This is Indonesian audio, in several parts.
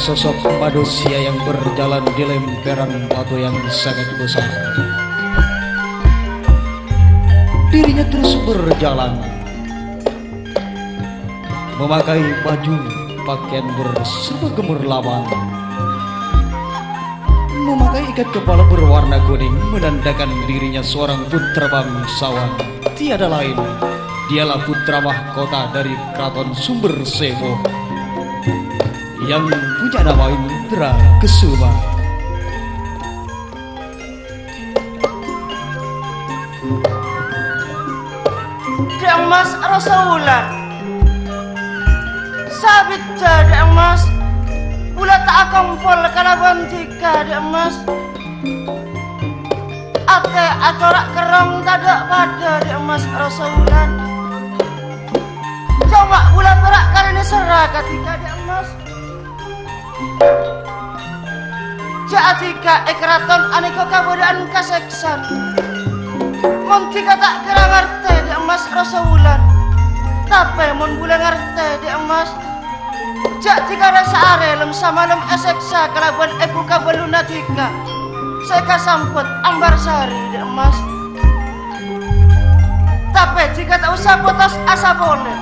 sesosok manusia yang berjalan di lemperan batu yang sangat besar. Dirinya terus berjalan, memakai baju pakaian berserba gemerlapan, memakai ikat kepala berwarna kuning, menandakan dirinya seorang putra bangsawan. Tiada lain, dialah putra mahkota dari keraton Sumber Sewu yang punya nama Indra Kesuma. Dek Mas Rasulullah sabit Dek Mas pula tak akan pol kalaban tika Dek Mas ate atorak kerong tadak pada Dek Mas Rasulullah coba pula perak kali ini serah ketika Dek Mas Jaatika ekraton aneko kabodaan kaseksan Montika tak kira ngerti Dek Mas Rasulullah tapi mon bule ngerti Dek Mas Jaatika rasa arelem sama lem eseksa kelabuan ebu kabelunatika saya kasamput ambar sari Dek Mas tapi jika tak usah potos asa boleh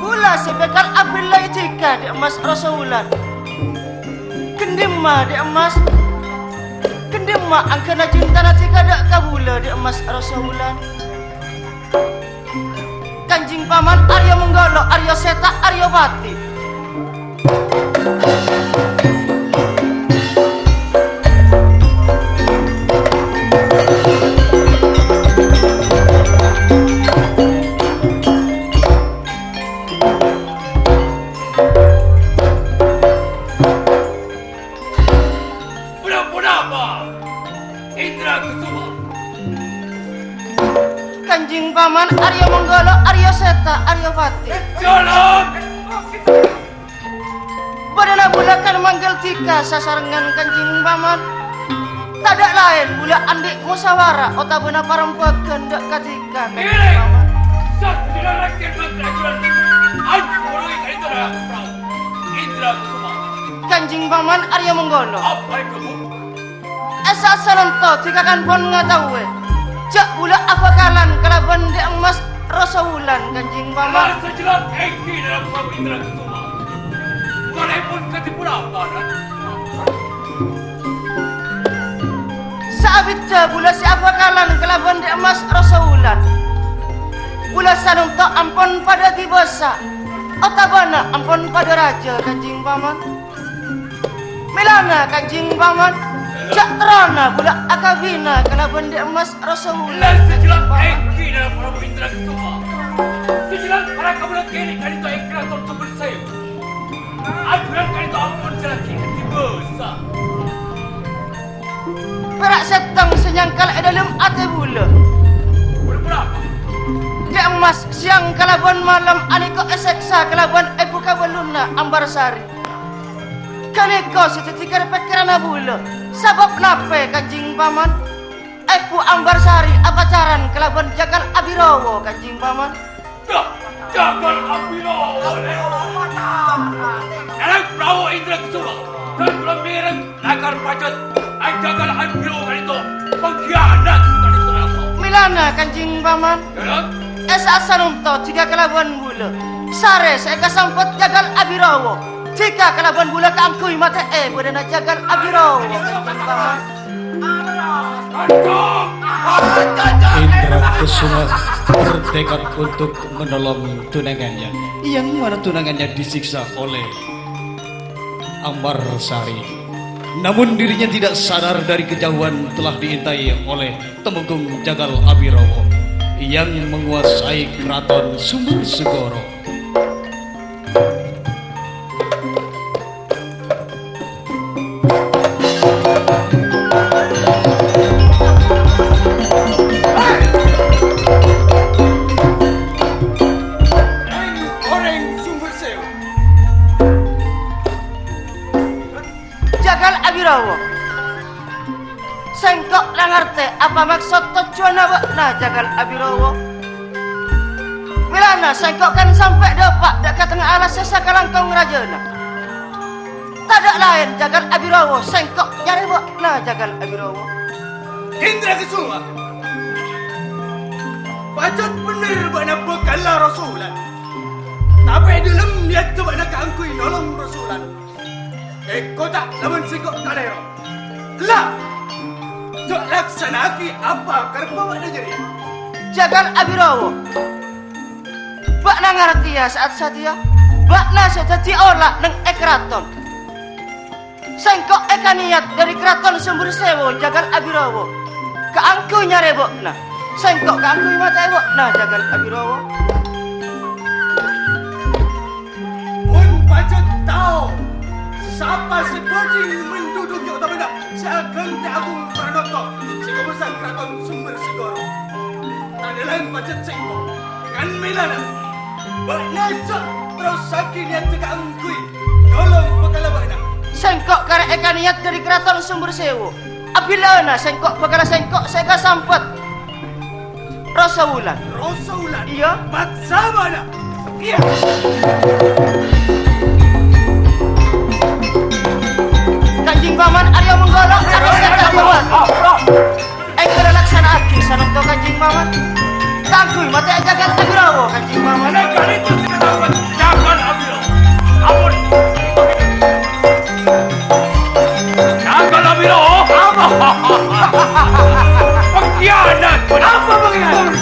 Gula sebekal abilai jika Dek Mas Rasulullah Kendima Dek Mas Kendima angkana cinta jika dak kabula Dek Mas Rasulullah Kanjing paman Arya Menggolo Arya Seta Arya Bati Kanjing paman Arya Menggolo Arya Seta Arya Bati Jalan Badana bulakan manggil tika sasarengan kanjing paman Tadak lain bula andik musawara Ota benar parampakan dak katika kanjing paman Saat tidak rakyat menterajuan Aku orang itu adalah perahu Indra Kesuma Kanjing paman Arya Menggolo Apa yang kamu? Esa salento tika kan pon ngatawe Jak pula apa kalan kalaban Dek Mas Rasulullah kanjing paman Rasa jelas Eki dalam perahu Indra Kesuma Walaupun ketipu apa Saabitja pula siapa kalan kalaban Dek Mas Rasulullah Pula sanung to ampun pada tibosa Otabana ampun pada raja kanjing paman Milana kanjing paman Jak terana pula akabina kalaban Dek Mas Rasulullah Dan sejelas Eki dalam perahu Indra Kesuma Sejelas para kabulat kini kan itu Eki atau Sumber Sewu Aturan kan itu ampun jelaki Tiba-tiba Perak setang senyangkal dalam ate bula Boleh berapa? Dek Mas siang kalaban malam aniko eseksa kalaban ebu kabeluna ambar sari Kaneko setetikar pekirana bula Sabab nape kanjing paman Ebu ambar sari apacaran kalaban jagal abirowo kanjing paman Jagal Abiro Dalam perahu Indra Kesuma Dan pemiring Nagar Pajat Jagal Abiro kan itu Pengkhianat kan itu apa? Milana kanjing paman Dalam Esa sanunto jika kalaban bula Sare saya kasamput jagal abirowo Jika kalaban bula keangkui mata Badana jagal abirowo kanjing paman Indra Kesuma bertekad untuk menolong tunangannya yang mana tunangannya disiksa oleh Ambar Sari. Namun dirinya tidak sadar dari kejauhan telah diintai oleh Temenggung Jagal Abirowo yang menguasai keraton Sumber Segoro. Jagal Abirowo Sengkok lang ngerti apa maksud tujuan awakna Jagal Abirowo Milana sengkok kan sampai depak dekat tengah alas sesa kalangkong rajana Kada lain jagal Abirawa sengkok nyari bok na jagal Abirawa. Indra Kesuma. Pacot bener bana bekala Rasulan. Tapi dalam niat tu bana kangkui nolong Rasulan. Kota lamun singkok kalero. Lah. Cok laksanaki apa karpa bana jadi. Jagal Abirawa. Bak na ngerti ya saat sadia. Bak na sedati olah neng keraton. Sengkok niat dari keraton Sumber Sewu jagal Abirawa. Keangku nyare bok na. Sengkok keangku mata bok na jagal Abirawa. Pun pacot tahu siapa si kucing menduduki otak benda. Seakan Agung Pranoto si kebesaran keraton Sumber Segoro. Tak lain pacot sengkok kan milana. Bernajak terus sakit niat keangkui. Tolong bekala bana. Sengkok karek niat dari keraton Sumber Sewu. Apabila na sengkok bakal sengkok saya sampat Rasulan. Rasulan. Iya. Maksa mana? Iya. Kanjing Paman Arya menggolong karo sedang lewat. Engkau laksana aki sanok to Kanjing Paman. Tangkui mata jagal Abirawa Kanjing Paman. Kali itu kita jangan ambil. Ampun. Jangan ambil. Pengkhianat. Apa pengkhianat?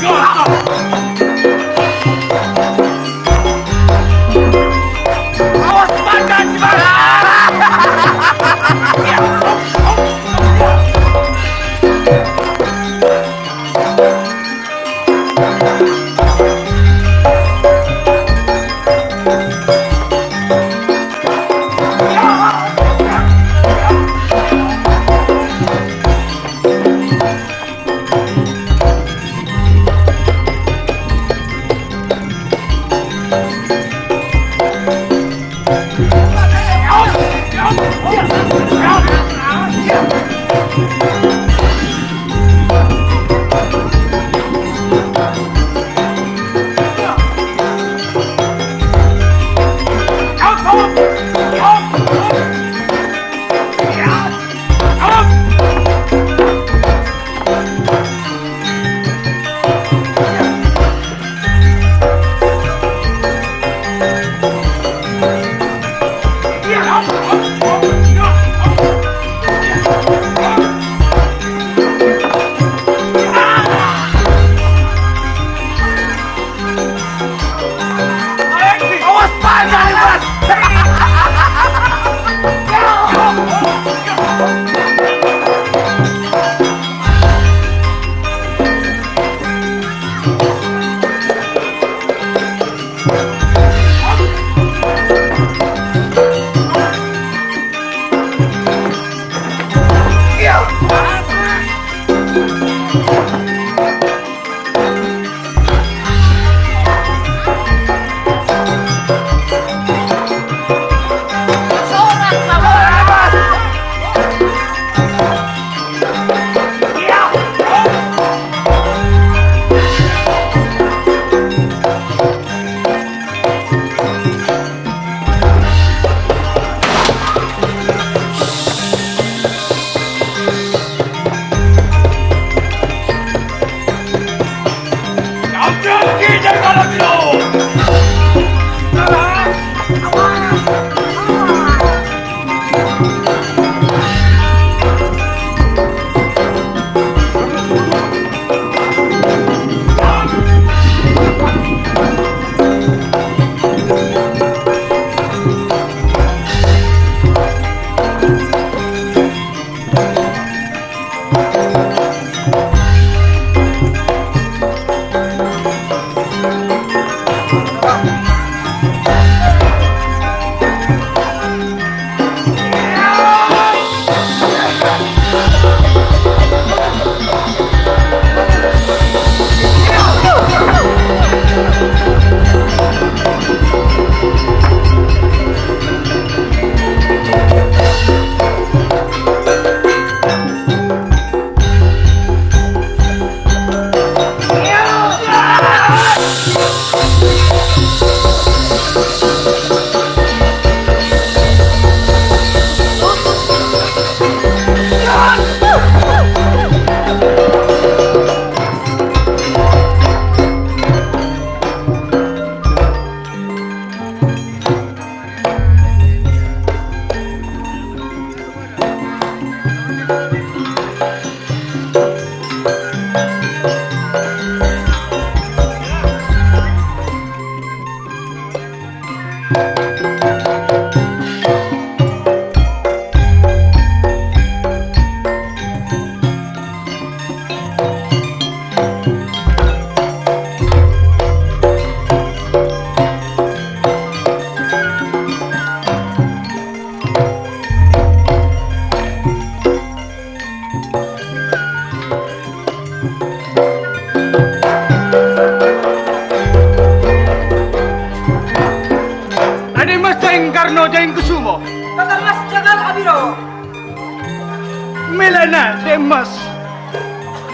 Melana Demas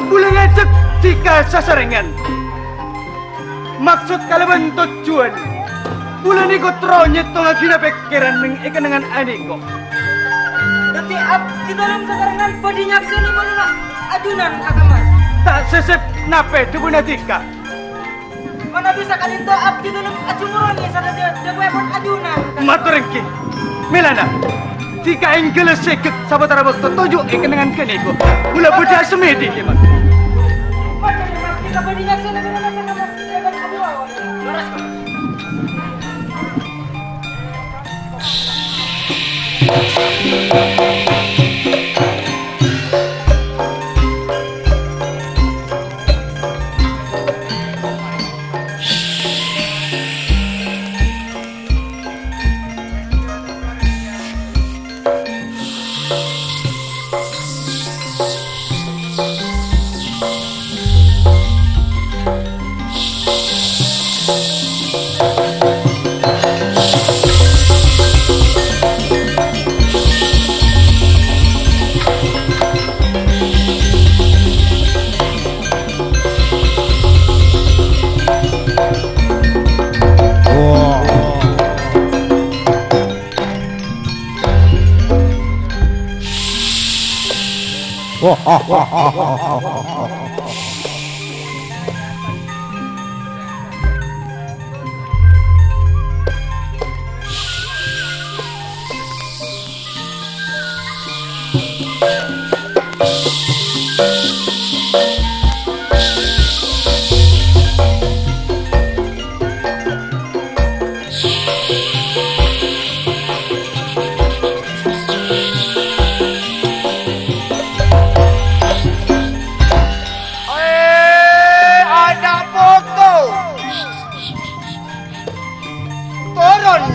Bulan ngajak jika sasarengan maksud kalaban tujuan bulan ikut ronyet tolak gina pikiran ng ikan dengan aniko Dati abdi dalam sasarangan badi nyakseni manuna adunan agamas tak sesep nape dubunatika mana bisa kalinto abdi dalam acunguroni sa dewepon adunan maturengki Melana jika enggeles sekit sabatara bakto tojo ikan dengan kaniko mula budak semedi keman Mana mas kita badi nyakseni manuna sa namas eban aduawan Laras ko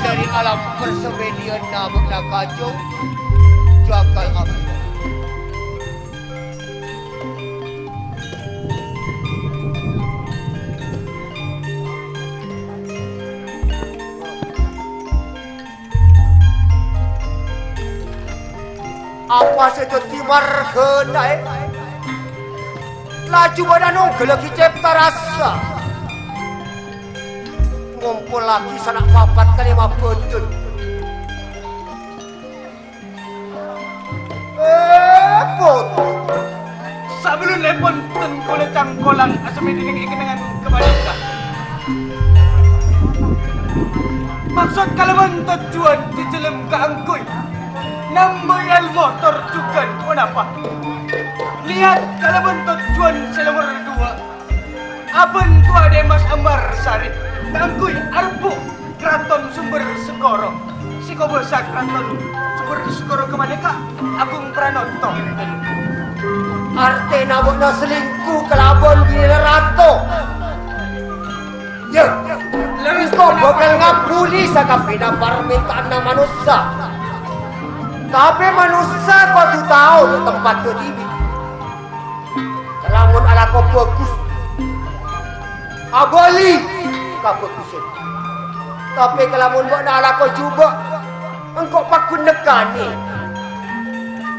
dari alam persebenian nabuk nakacau jagal apa apa saja timar kenai laju badanong gelagi cepta rasa ngumpul lagi sanak papat kali mah betul. Pot. Sebelum lepon tengkola cangkolang asam ini dengan kebalika. Maksud kalaman tujuan di dalam keangkuy. Nambayal motor juga kenapa? Lihat kalaman tujuan selomor dua. Abang tua Demas Ambar Sari. Tangkuy arbu keraton sumber segoro siko besar keraton sumber segoro kemana kak Agung Pranoto arte nabokna selingkuh kelabon di rato ya leris kau bakal ngapuli sa kapina permintaan na manusia tapi manusia kau tu tahu di tempat tu tibi kelamun ala kau bagus abali kaputusin. Tapi kalau mun buat nak lakon cuba, engkau pakun nekani.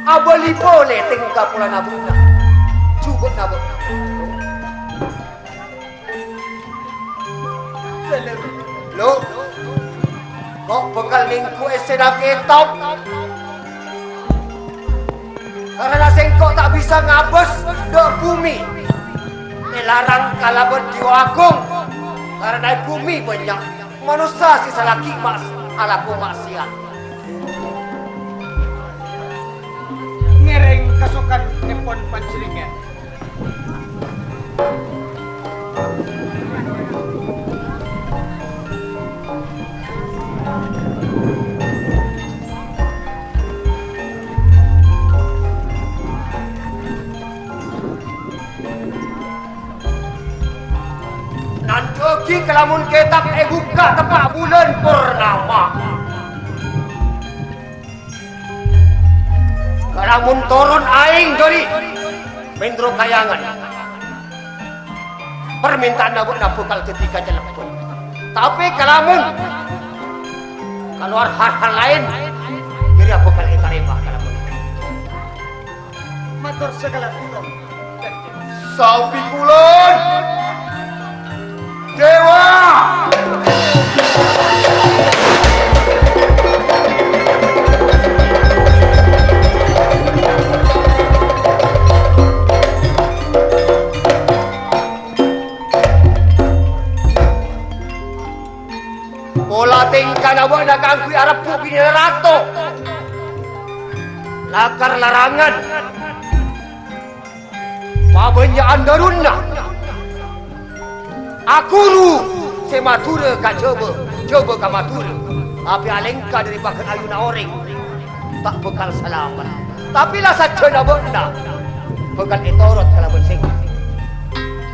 Abali boleh tinggal pula nabukna. Cuba nabuk. Lo, kok bekal ningku esena ketop. Karena sengkok tak bisa ngabes dok bumi. Melarang kalaban jiwa agung. Karena bumi banyak manusia sisa laki mas alaku maksiat. Ngereng kasukan nepon pancelingan. Nanti kelamun ketak buka tepat bulan purnama. Kelamun turun aing dari Mendro Kayangan. Permintaan nabuk nabukal ketika telepon. Tapi kelamun keluar hal-hal lain, jadi apa kali terima kelamun. matur segala kita. Sampi kulon Dewa. Pola tingkah awak nak angkui Arab bu bini rato. Lakar larangan. Pabanya andarunna. Akuru sematura ka coba ka matura. Tapi alengka dari bahkan ayuna orang tak bekal selamat. Tapi lah sajana benda bekal etorot kalau bersing.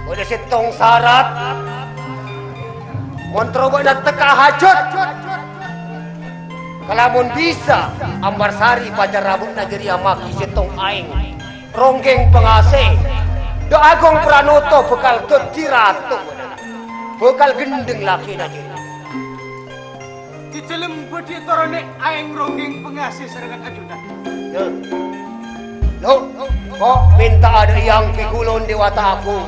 Boleh setong syarat. Montroba dan teka hajat. Kalamun bisa Ambarsari pacar rabuk negeri amaki setong aing ronggeng pengasih do Agong Pranoto bekal ketiratu bekal gendeng laki najeri Di celem budi torone aing ronggeng pengasih serangan ajudan. Lo kok minta ada yang pikulon dewata aku.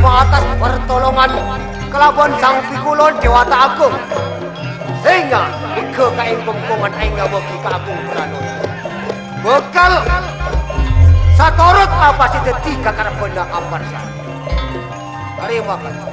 Atas pertolongan kelabuan sang pikulon Dewata Agung sehingga ke kain pempungan aing ngabeki ka Agung Pranoto bekal satorot apa si teti ka karepena Ambarsari. Terima kasih.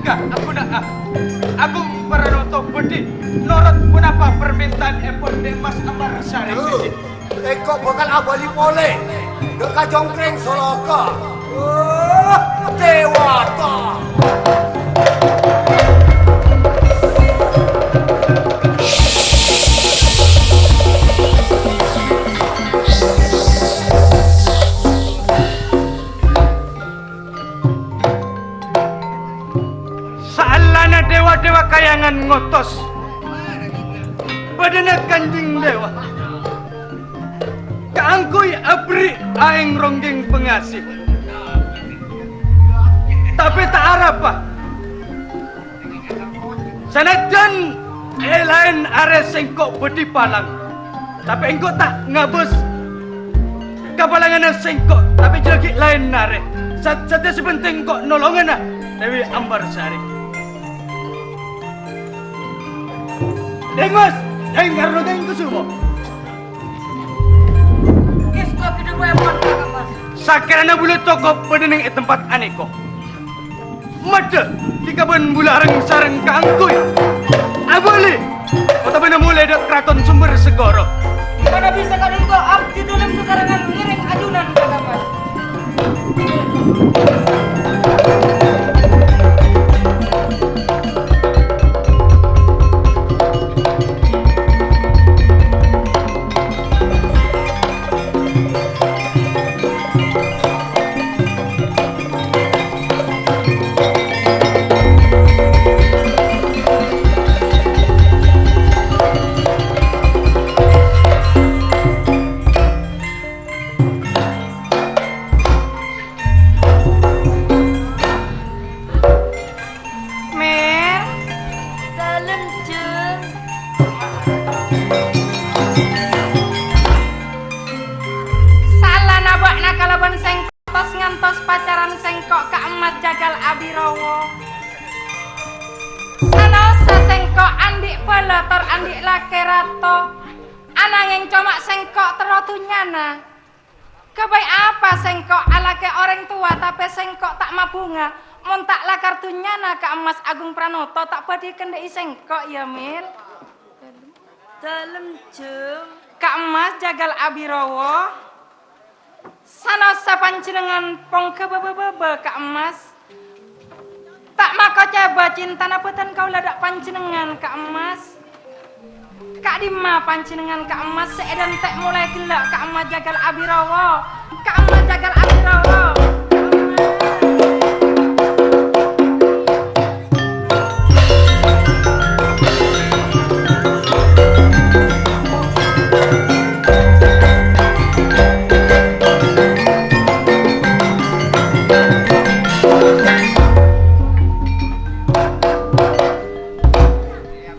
Aku nak Agung Pranoto bedi norot punapa permintaan Epon Demas Ambarsari. Teko bakal abali pole deka jongkreng soloka. Dewata. Dewa kayangan ngotos badana kanjing dewa kaangkuy abri aing ronggeng pengasih tapi tak arapa sanajan lain are sengkok bedi palang tapi engkau tak ngabus kapalangan sengkok tapi jelaki lain nare sate sepenting kok nolongan Dewi Ambarsari. Dengmas, dengar lo deng kusumo. Kisko kidu wepon Mas. Sakarana bulu toko pedeneng tempat aneko. Mada jika ben bulareng sareng kaangkuy. Abali. Kota bena mulai dak kraton sumber segoro. Mana bisa kadun ko abdi dalam sesarangan ngiring ajunan Kakak Mas. Ngantos pacaran sengkok ka emat jagal Abirowo. Sanosa sengkok andik peletor andik lake rato. Ananging comak sengkok terotunyana. Kebaik apa sengkok ala ke orang tua tapi sengkok tak mabunga. Mon taklah kartunya nak Kak Mas Agung Pranoto tak padi kendai sengkok ya Mil. Dalam jeng. Kak Mas jagal Abirowo. Sanosa panjenengan pong kebebe-bebe Kak Mas. Tak maka coba cinta napetan kau ladak panjenengan Kak Mas. Kak Dima panjenengan Kak Mas seedan tek mulai gelak Kak Mas jagal Abirowo. Kak Mas jagal Abirowo.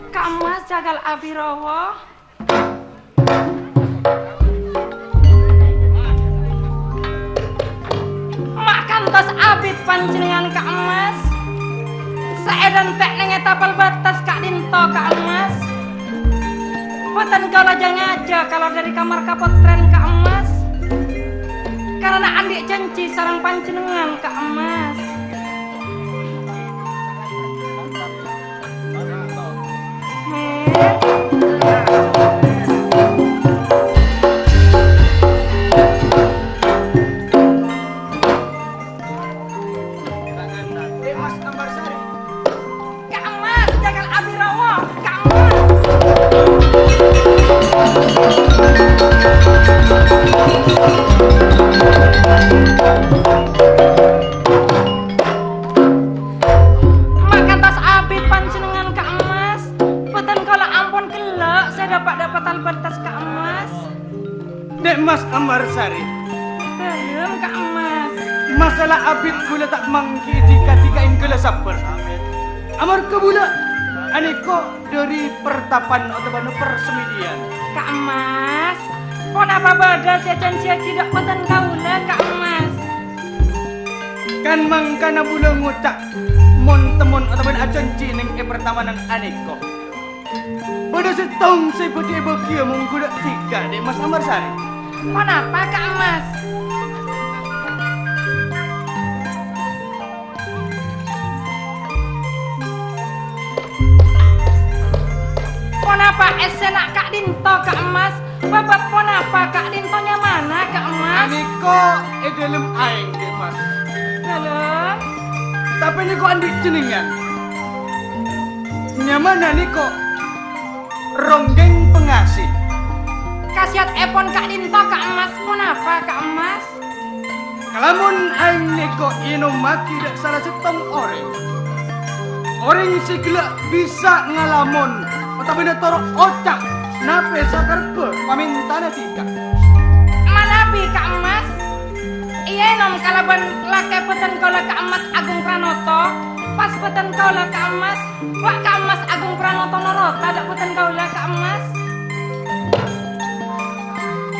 Kak Mas jagal Abirowo. Kantos abid panjenengan Kak Mas. Saedan tek neng tapal batas Kak Dinto Kak Mas. Boten kau lajang aja kalau dari kamar kapotren Kak Mas. Karena andik janji sarang panjenengan Kak Mas. Mas Ambarsari. Kak Mas jagal Abirowo. Kak Mas. Makan tas abid panjenengan Kak Mas. Boten kala ampun gelek saya dapat albertas Kak Mas. Dek Mas Ambarsari. Belum Kak Mas. Masalah abid gula tak mangki dika-dikain gula sabar. Amar kebula aneko dari pertapan atau banu persemedian. Kak Mas. Pon apa beda saya janji tidak boten kaula Kak Mas. Kan mangkana bula ngucak mon temon atau banu ajanji neng pertama nang aneko. Pada setong saya budi bagia menggudak tiga dek Mas Ambarsari. Pon apa Kak Mas? Pon apa esenak Kak Dinto Kak Mas? Bapak pon apa Kak Dintonya mana Kak Mas? Aneko dalam aing dek Mas. Halo. Tapi niko andik jenengan. Nyamana niko ronggeng pengasih. Kasiat epon Kak Dinto Kak Mas pon apa Kak Mas? Kalamun aing niko inomaki dak salah setong orang. Orang segala bisa ngalamun tapi na torok ocak nape sakarpe pamintana tiga. Manabi Kak Mas? Iya nom kalaban lake peten kola Kak Mas Agung Pranoto. Pas peten kola Kak Mas. Wak Kak Mas Agung Pranoto norota dak peten kola Kak Mas.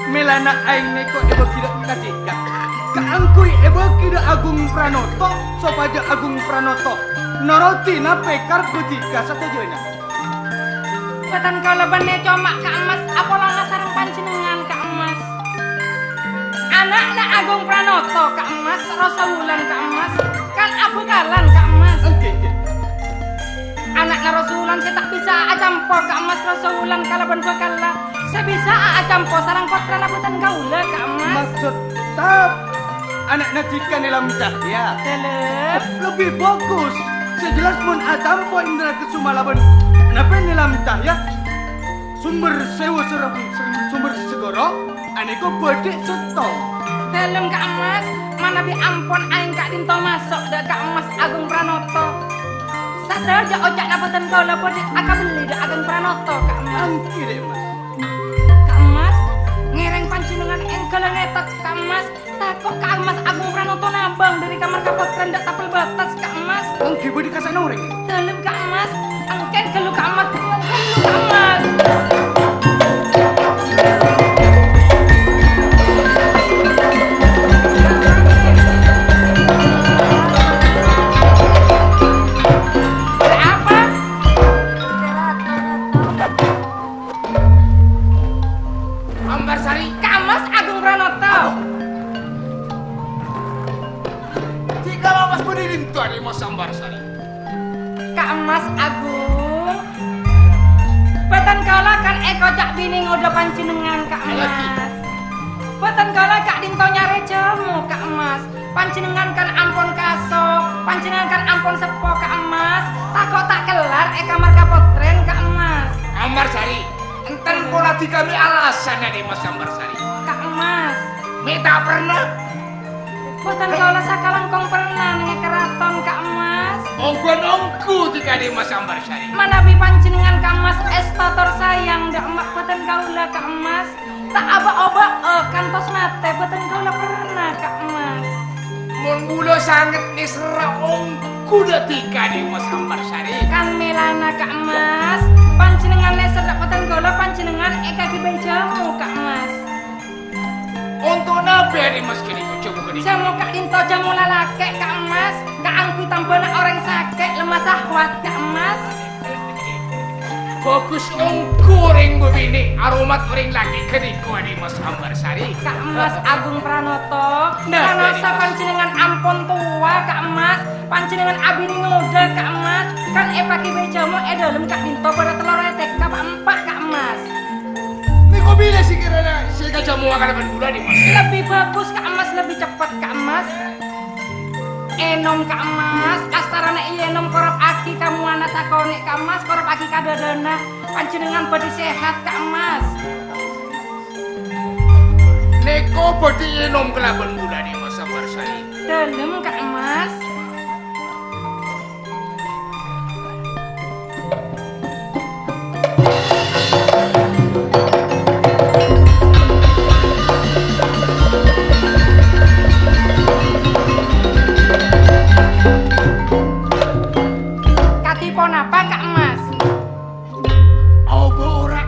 Melana aing niko ebo tidak katika. Kaangkui ebo tidak Agung Pranoto sopaja Agung Pranoto. Noroti nape karpetika satajana. Peten kola bane comak Kak Mas. Apolonga sareng panjenengan Kak Mas. Anaknya Agung Pranoto Kak Mas. Rosa Wulan Kak Mas. Kan abu kalan Kak Mas. Oke. Anaknya Rasulan saya tak bisa acampo Kak Mas Rasulan kalaban dua kala. Saya bisa acampo sarang potran abutan kaula Kak Mas. Maksud tap anak najika dalam cahya. Telep. Lebih bagus. Sejelas pun atampo indra kesumalaban. Kenapa dalam cahya? Sumber sewa sumber segoro. Aneko badek setong. Telem Kak Mas. Mana bi ampun aing Kak Dinto masuk dak Kak Mas Agung Pranoto. Sadar aja ojak nabutan kaula badek aka beli dak Agung Pranoto Kak Mas. Angki deh mas. Kak Mas. Ngereng panjenengan engkel ngetok Kak Mas. Takut Kak Mas Agung Pranoto nabang dari kamar kapotren dak tapel batas Kak Mas. Angki budi kasana orang. Dalam Kak Mas, angket kelu Kak Mas, kelu Kak Mas. Ada apa? panjenengan Kak Mas. Boten kala Kak Dinto nyare jamu Kak Mas. Panjenengan kan ampun kaso, panjenengan kan ampun sepo Kak Mas. Takok tak kelar kamar kapotren Kak Mas. Ambarsari, enten pola kami alasan nih Mas Ambarsari. Kak Mas. Minta pernah. Boten kala sakalangkong pernah ning keraton Kak Mas. Ongko tika di Mas Ambarsari. Manapi panjenengan Kak Mas estator sayang ndak mak boten kaula Kak Mas. Tak aba-aba kantos mate boten kaula pernah Kak Mas. Mun kula sanget nisra ongko tika di Mas Ambarsari. Kan melana Kak Mas. Panjenengan leser ndak boten kaula panjenengan kaki jamu Kak Mas. Untuk nabi di Mas kini coba kini. Jamu Kak Dinto jamu lalake Kak Mas. Kaangku tambana orang sakit lemah sahwat Kak Mas. Fokus ongko ring bini aromat ring lagi kediko di Mas Ambarsari. Kak Mas Agung Pranoto, sanosa panjenengan ampun tua Kak Mas, panjenengan abini muda Kak Mas, kan pagi bejamu dalem Kak Dinto pada telur etek Kak Empat Kak Mas. Niko bila sih kirana sehingga jamu akan bergula di Mas. Lebih bagus Kak Mas, lebih cepat Kak Mas. Enom Kak Mas, astarana enom korop aki kamu anak sakone Kak Mas, korop aki kadadana, panjenengan bodi sehat Kak Mas. Neko bodi enom kelaban gula di Mas Ambarsari. Dalem Kak Mas. Katipon apa Kak Mas? Oh ora.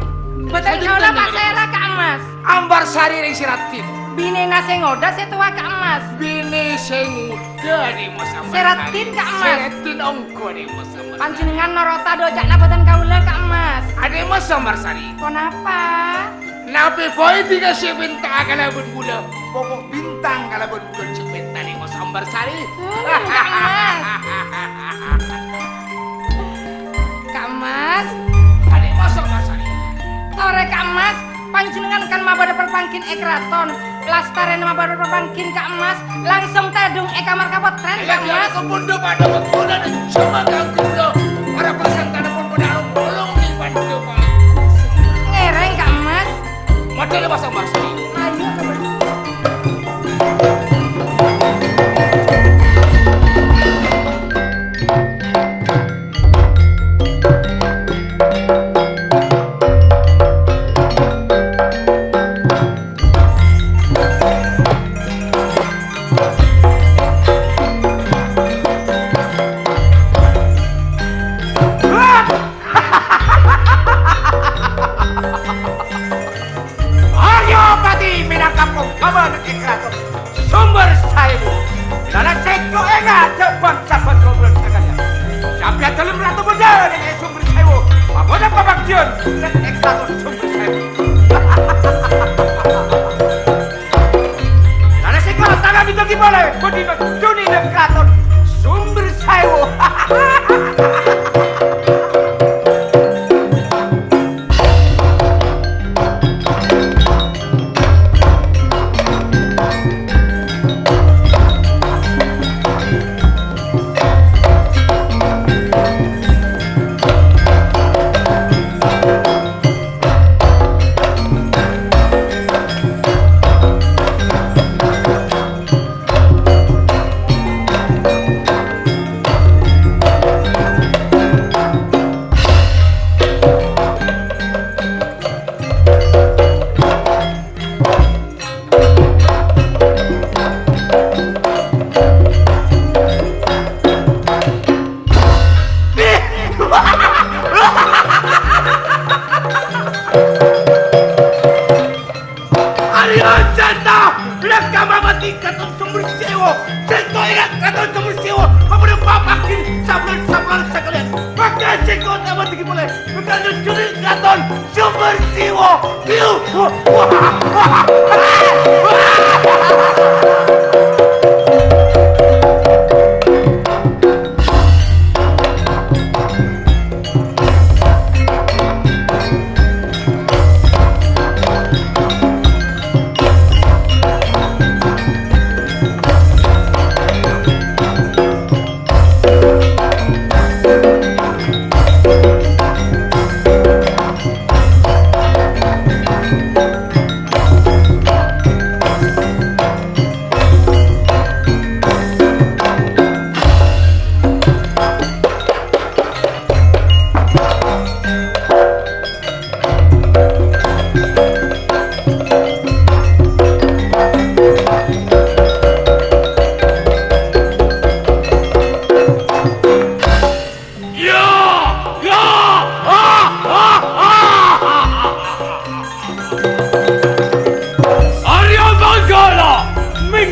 Betul kaula pasera Kak Mas. Ambarsari ring siratin. Bine nase ngoda setua Kak Mas. Bini sing muda di Mas Ambarsari. Seratin, Kak Mas. Seratin ongko di Mas Ambarsari. Panjenengan norota dojakna boten kaula Kak Mas. Ada Mas Ambarsari. Kenapa? Nabi boy tiga bintang kalabun gula. Pokok bintang kalabun gula cepeta di Mas Ambarsari. Kak Mas. Kak Mas. Ada Mas Ambarsari. Tore Kak Mas. Panjenengan kan mabada perpangkin keraton. Lastaren mabada perpangkin Kak Mas. Langsung tadung kamar kapotren Kak Mas. Kemundo pada berguna dan cuma ganggulo. Para peserta pun pada bolong di bantu Pak. Ngereng Kak Mas. Model Mas Ambarsari. Ayo coba. Ayo pati minangkapong kaban ke keraton sumber saibu. Nana ceko enggak tebang sahabat ngobrol sekalian. Sampai dalam ratu muda dengan sumber saibu. Pamoda pabakjion dan keraton sumber saibu. Nana ceko tangan ditoki boleh. Budi Juni dan keraton sumber saibu.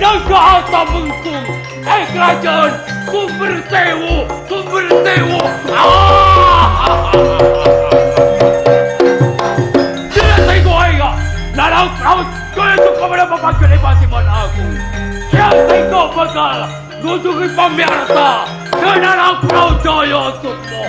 yang ke harta mengkung kerajaan Sumber Sewu. Tidak saya goyang. Narang kau itu kepada Bapak Kedepatian Agung. Yang saya bakal nuduhi pemirsa ke narang kau jaya semua.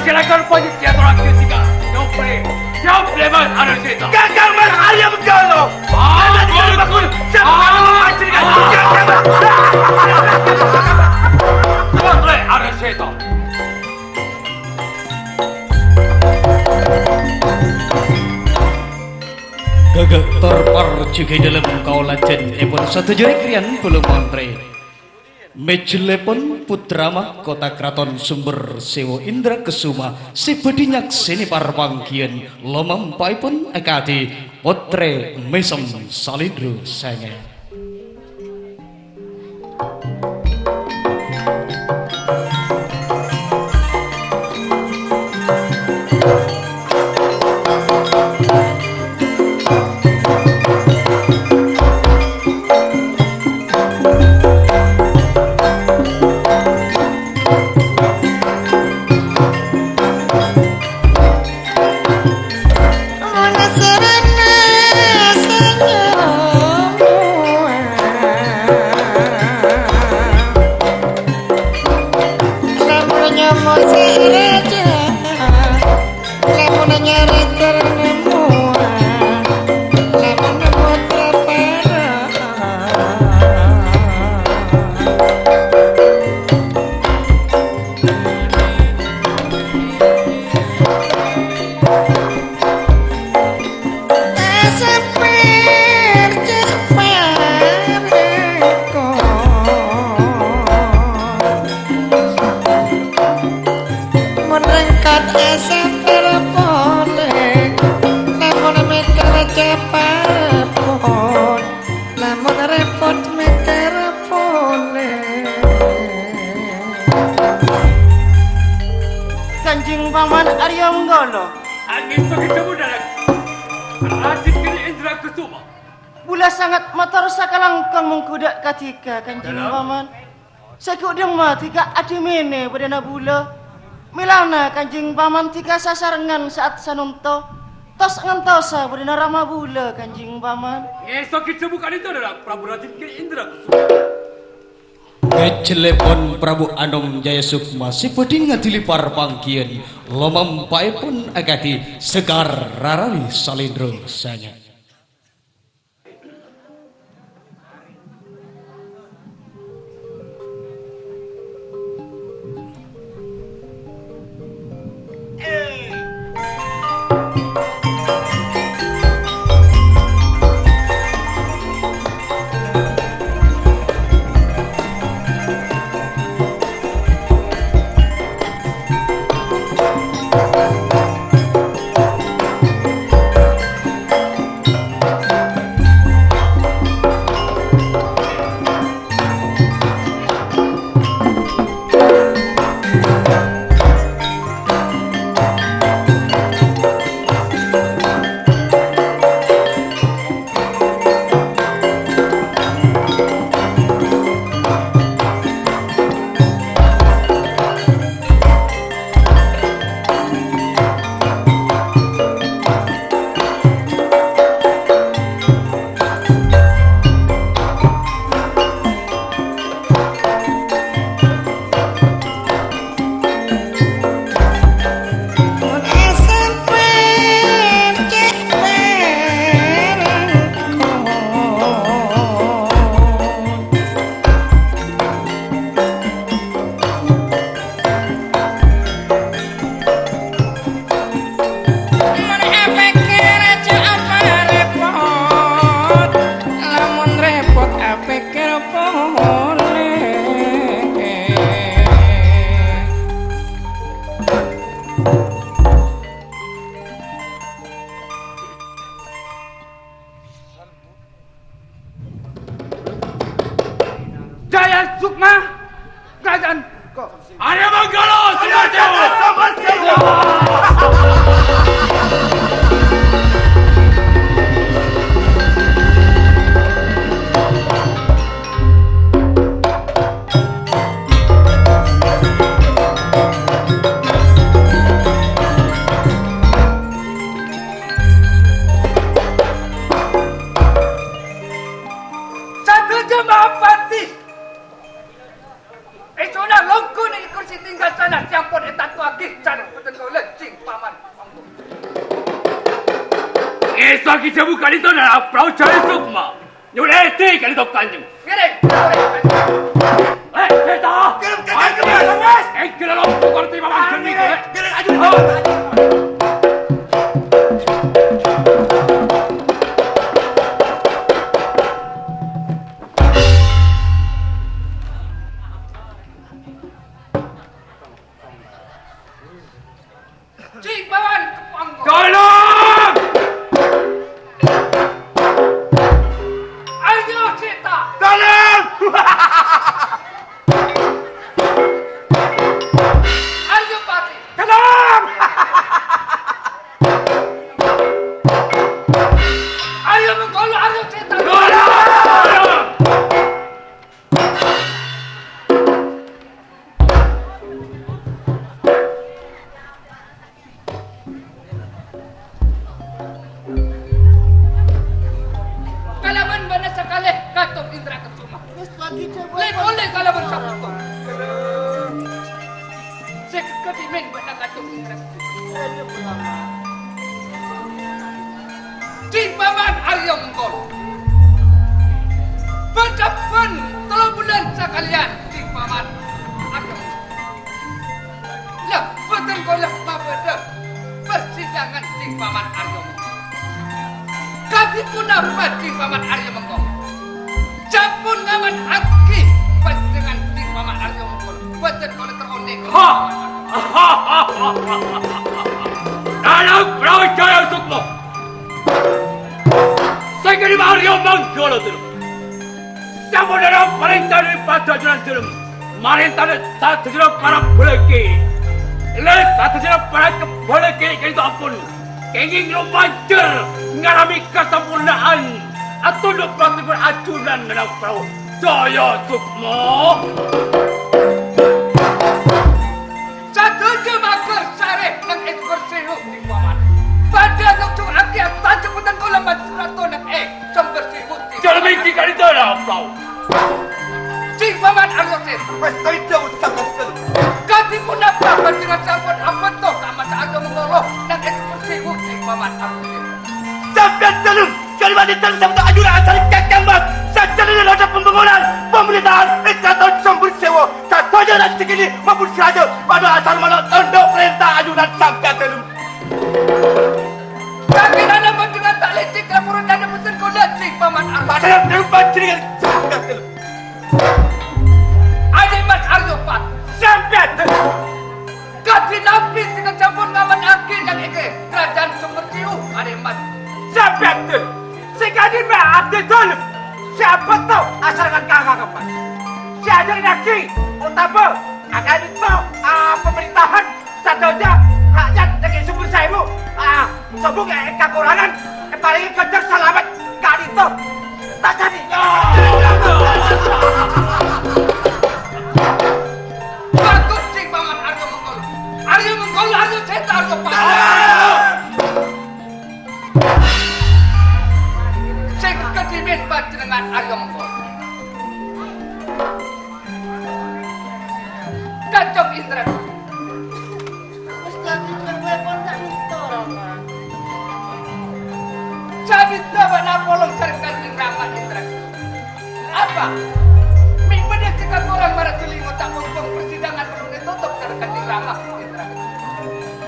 Silakan panitia terakhir tiga. Siap lepas ada cerita. Gagal malah ayam galau. Boleh ada cerita. Gagak terpar juga dalam kaulajan epon satu jari krian belum mantre. Mejelepon putra mahkota keraton Sumber Sewu Indra Kesuma si bedinyak sini parpangkian lomampai pun akati potre mesem salidru sange. Kanjeng Paman Arya Menggolo. Angin begitu dalam. Radik kini Indra Kesuma. Bula sangat motor sakalangkang mengkudak katika Kanjeng Paman. Sekudang mati ka adimene badana bula. Milana Kanjeng Paman tika sasarengan saat sanunto. Tos ngantosa badana rama bula Kanjeng Paman. Esok kita bukan itu adalah Prabu Radik kini Indra Kesuma. Kejelepon Prabu Anom Jaya Sukma si peding ngadilipar pangkian lomampai pun agati segar rarali salindro sange. Arya Manggala Sumber Sewu. Satu jemaah pati. Sudah longku ni kursi tinggal sana. Campur etat tu agih. Cara betul kau lencing paman. Esa kita bukan itu adalah perahu cari sukma. Nyuleti kali tu kanjeng. Kirim. Kita. Kita lo bukan terima makan ni. Kirim aju. Cik paman kepangkau. Tolong! Ayo cita. Tolong! Ayo pati. Tolong! Ayo menggolo. Ayo cita. Tolong! Kalaban mana sekali katok Indra Kesuma. Boleh kalaban sabuto. Sekedimen mana katok Indra Kesuma. Cing paman Arya Menggolo. Pencapan 3 bulan sekalian cing paman Arya Menggolo. Lah betul kau lah mabeda persidangan cing paman Arya Menggolo. Kami pun dapat cing paman Arya Menggolo. Capun ngaman aki dengan cing paman Arya Menggolo. Betul kau terondek. Dalam perahu cari sukma. Saya kini Arya Manggala dulu. Siapa dalam perintah dari Pajajaran dulu. Perintah dari satu jalan para pelaki. Lihat satu jalan para kepelaki itu ampun. Kenging romancer ngalami kesempurnaan atau dapat beracunan dalam perahu. Saya sukma. Satu jemaah sare ng ekor sehu di paman. Pada nang aki at tajaputan ko lamang surato ng sumber sehu di Jangan mikirkan itu dalam perahu. cing paman Arya Sir. Pesta itu sangat kelut. Kati pun dapat dengan sahabat apa tu sama sa Arya Menggolo ng ekor sehu di paman Arya Sir. Sampai dalam kalimat itu sama ajuran asal kakang mas. Saja dengan ada pembangunan pemerintahan Iskandar Sumber Sewu. Satu jalan segini maupun saja pada asal malam untuk perintah ajuran sampai dalam. Kaki dalam dengan tak lecek laporan dana pesan kau cing paman Arya. Saya terlibat dengan sampai dalam. Ada mas Arya Pat. Sampai Kati lapis dengan campur ngaman aki yang eke kerajaan Sumber Sehu. Ada mas. sampai sekali maaf dulu. Siapa tahu asal dengan kakak kapan? Siapa lagi? Utama akan itu pemerintahan satunya rakyat dengan Sumber Sewu. Sebut kekurangan paling kejar selamat kali itu. Tak jadi. Bagus cing paman Arya Menggolo. Arya Menggolo Arya Ceta Arya Pat. Sing kedimin panjenengan Arya Menggolo. Kacok Indra. Sabit mana polong serkan Rama Indra. Apa? Ming bener jika orang marah telingo tak mumpung persidangan perlu ditutup serkan Rama Indra.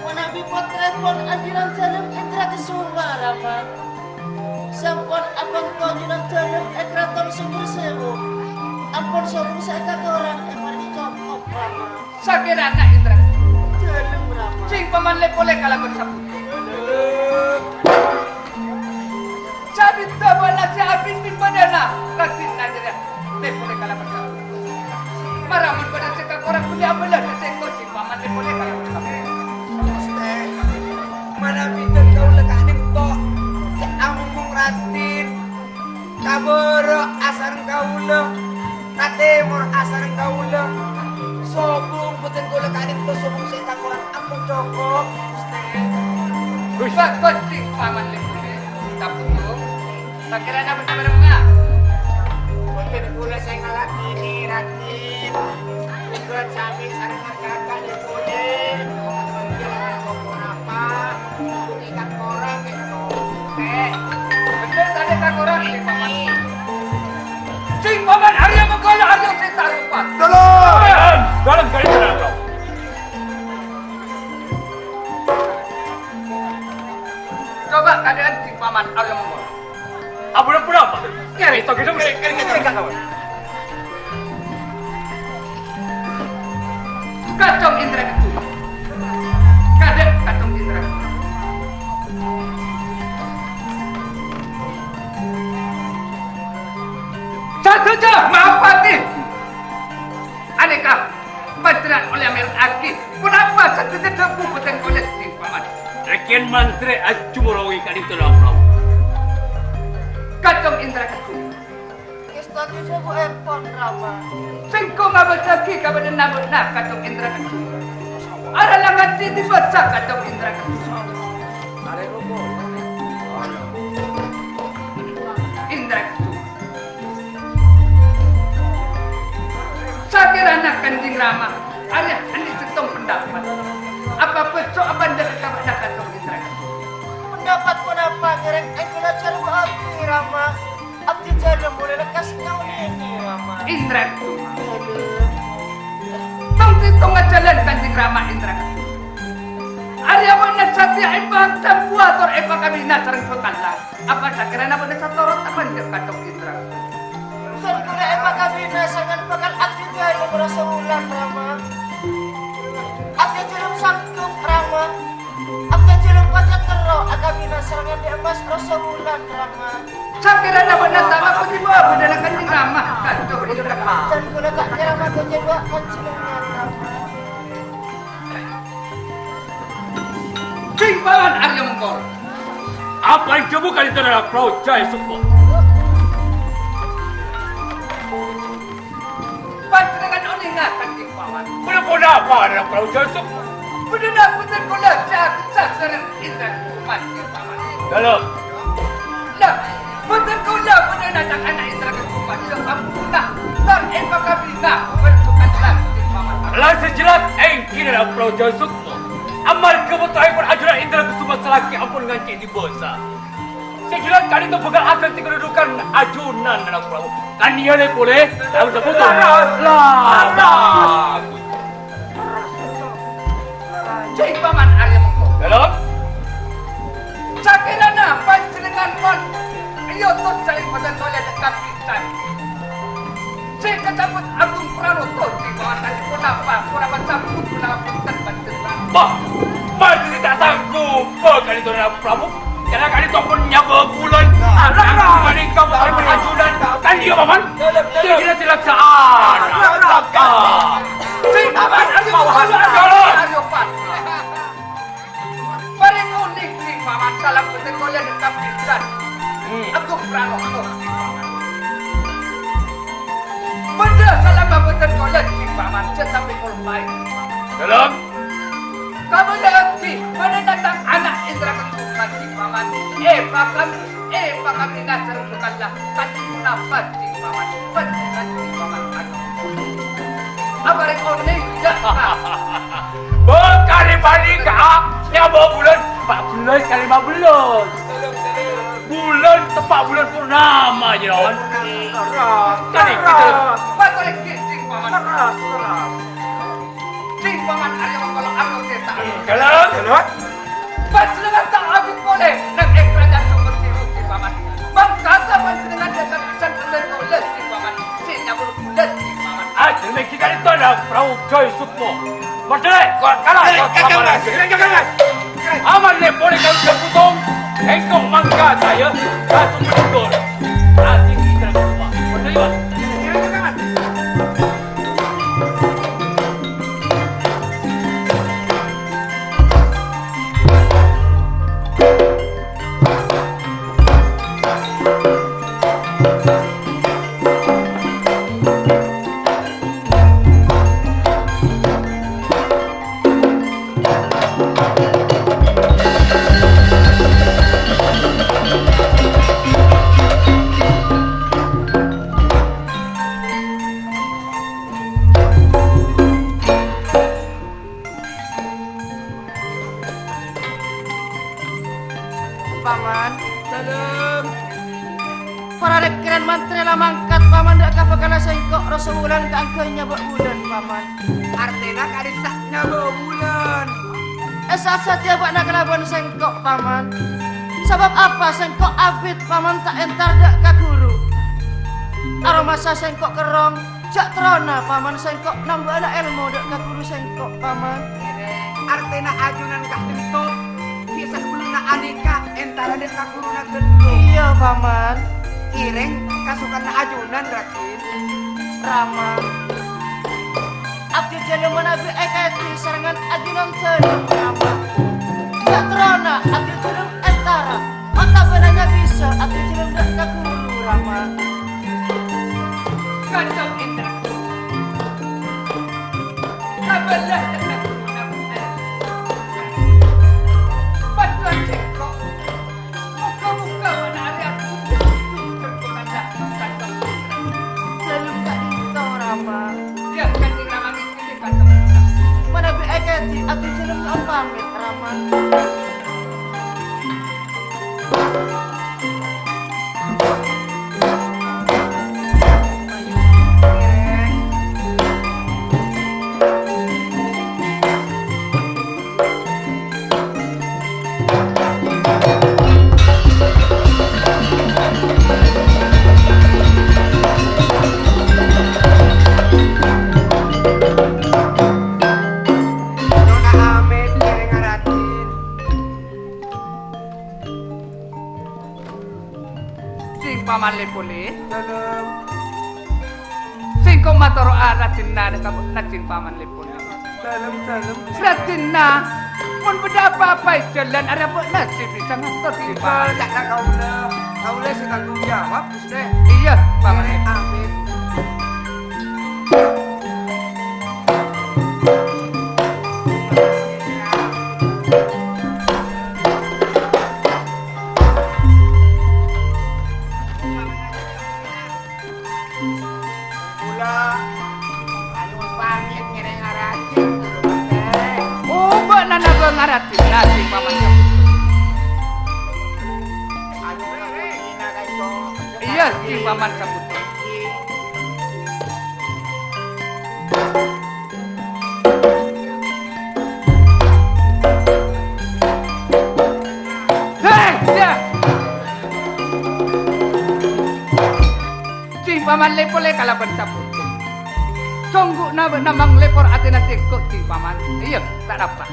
Manabi potret ajuran jalan Indra Kesuma Rama. Sampun abang ajuran jalan Kraton Sumber Sewu. Ampun sumber saya orang mari cocok Rama. Sakira anak Indra. Jalan Rama. Cing paman lepole kalagon sabut. Sabit tabala si abin bin badana. Ratin nadira. Lepole kalagon sabut. Maraman pada sekak orang punya belah sengko si paman di boleh kalau kami. Mana pinter kau lekak nimpo seambung ratin kaboro asar kaula tatemor asar kaula sobung puten kau lekak nimpo sobung setang orang ampun cokok Bisa kunci paman di boleh. Tapi tu, tak kira nak benar-benar. puten kula saya ngalak ini ratin kula cami sarang kakak di boleh jangan sopon apa ikan orang itu Benar tadi kan orang si paman. Si paman Arya Menggala Arya Sita Rupa. Dalam kali terang. Coba keadaan si paman Arya Menggala. Apa nak pula apa? Kira itu kita mesti kira kawan. Kacung Indra itu. Kadek kacung Indra. Saja Mahapati. Aneka panteran oleh Amir Aki. Kenapa satu debu puten oleh si paman? Rekian mantre acumurawi kali terang. Kacung Indra itu. Istati sebu empon Rama. Singko ngabas lagi kepada nabut nak kacung Indra itu. Ada langat di baca kacung Indra itu. Indra itu. Saya kira nak Kanjeng Rama, alias andi setong pendapat. Apa besok abang dah kabar nak kacung Indra itu. Pendapat apa ngereng engkau cari api Rama. Abdi jadi mulai lekas kau ini Rama. Indra itu. Tong jalan Kanjeng Rama Indra itu. Arya mana satya ibang tambuator eba kami nasarang pekala. Apa sakira na pada satorot apa ndak kacung Indra. Tuan kuna epa kami nasangan bakal abdi jadi merasa ulang Rama. Abdi jelum sangkum Rama. Abdi jelum wajah tero kami nasangan di emas rasa ulang Rama. Sakira na pada tama pati mo pada na Kanjeng Rama kacung Indra. Dan kuna tak kira mako jadi kancilangan Rama. Cing paman Arya Menggala. Apa yang coba kali terang perahu jaya semua? Panjenengan oningat Kanjeng paman. Benar-benar apa dalam perahu jaya semua? Benar benar kula sasaran Indra Kanjeng paman. Dalam. Lah, betul kula benar datang anak Indra Kanjeng seampuna. Dan epa kabina bentukan lagi paman. Lah sejelas engki dalam perahu jaya semua. Amal kebetulan pun ajuran Indra Kusuma selaki ampun ngancik di bosa. Sejelas kali itu pegang akan kedudukan ajunan dalam perahu. Kan dia boleh? Tahu tak betul? Lah. Cing paman Arya Menggala. Dalam. Sakirana panjenengan mon. Iyo tot saya pada oleh kapitan. Saya kecabut Agung Pranoto di bawah tadi kenapa cabut kenapa pintar panjenengan. Bah, masih tidak sanggup kali itu dalam perahu. Karena kali itu pun nyawa bulan. Kali kau kali ajudan. Kan dia paman? Dia tidak silaksaan. Cing paman Arya Menggala. Arya Pat. Paling unik cing paman salam betul oleh kapitan. Agung Pranoto. Benda salah babutan kolej di paman sampai mulai. Dalam. Kamu lagi mana datang anak Indra Ketukan di paman. Pak kami nasar bukanlah tadi mendapat di paman. Pendengar di paman. Apa rekoning tidak? Berkali balik kak. Yang bawa bulan 14 kali 15. Bulan tepat bulan purnama je lawan. Kali kita. Betul cing paman. Cing paman Arya Menggala Arya Seta. Dalam. Panjenengan tak agung boleh nang kerajaan sumber siru di paman. Mangkata panjenengan datang pisan bener kolej di paman. Sing nyabul bulat di paman. Ajar meki kali itu ada perahu Joy Sukmo. Berdek, kalah kau kalah. Aman le boleh kau jemputong. Engkau mangga saya satu mundur. Nanti kita lupa. Berdek. rasa wulan keangkanya bulan paman. Artinya kadisaknya bulan. Esa dia buat nak kelaban sengkok paman. Sebab apa sengkok abit paman tak entar dak ka guru. Aroma sengkok kerong jak trona paman sengkok nambah anak ilmu dak ka guru sengkok paman. Artinya ajunan kak tentu kisah beluna adika entara dek kak guru nak gendo. Iya paman. Ireng kasukan na ajunan rakin. Rama. Abdi jalan menabi ekati serangan ajunan telim Rama. Jak trona abdi jalan entara. Mata benanya bisa abdi jalan dak ka guru Rama. Kacau Indra. Kabelah dengan bantuan cekok. Muka-muka mana hari aku terkomandah kacau. Jalan tak dinto Rama. Dia kanting Rama ini kacau. Menabi ekati abdi jalan tak pamit Rama. Nona Amet kering ngaratin. Sing paman lepole. Dalam. Sing kong matoro aratin na nakabot na sing paman lepole. Dalam. Seratin na. Mun beda apa-apa jalan ada buat nasib bisa ngatur si paman. Tak nak kau le si tanggung jawab Gusti. Iya paman Amet. Oh, buat nana ngaratin nasi paman kamu. Iya, si paman kamu. Hei, dia. Si paman lepole kalaban sabut. Sungguh namang lepor atina tekok si paman. Iya, tak dapat.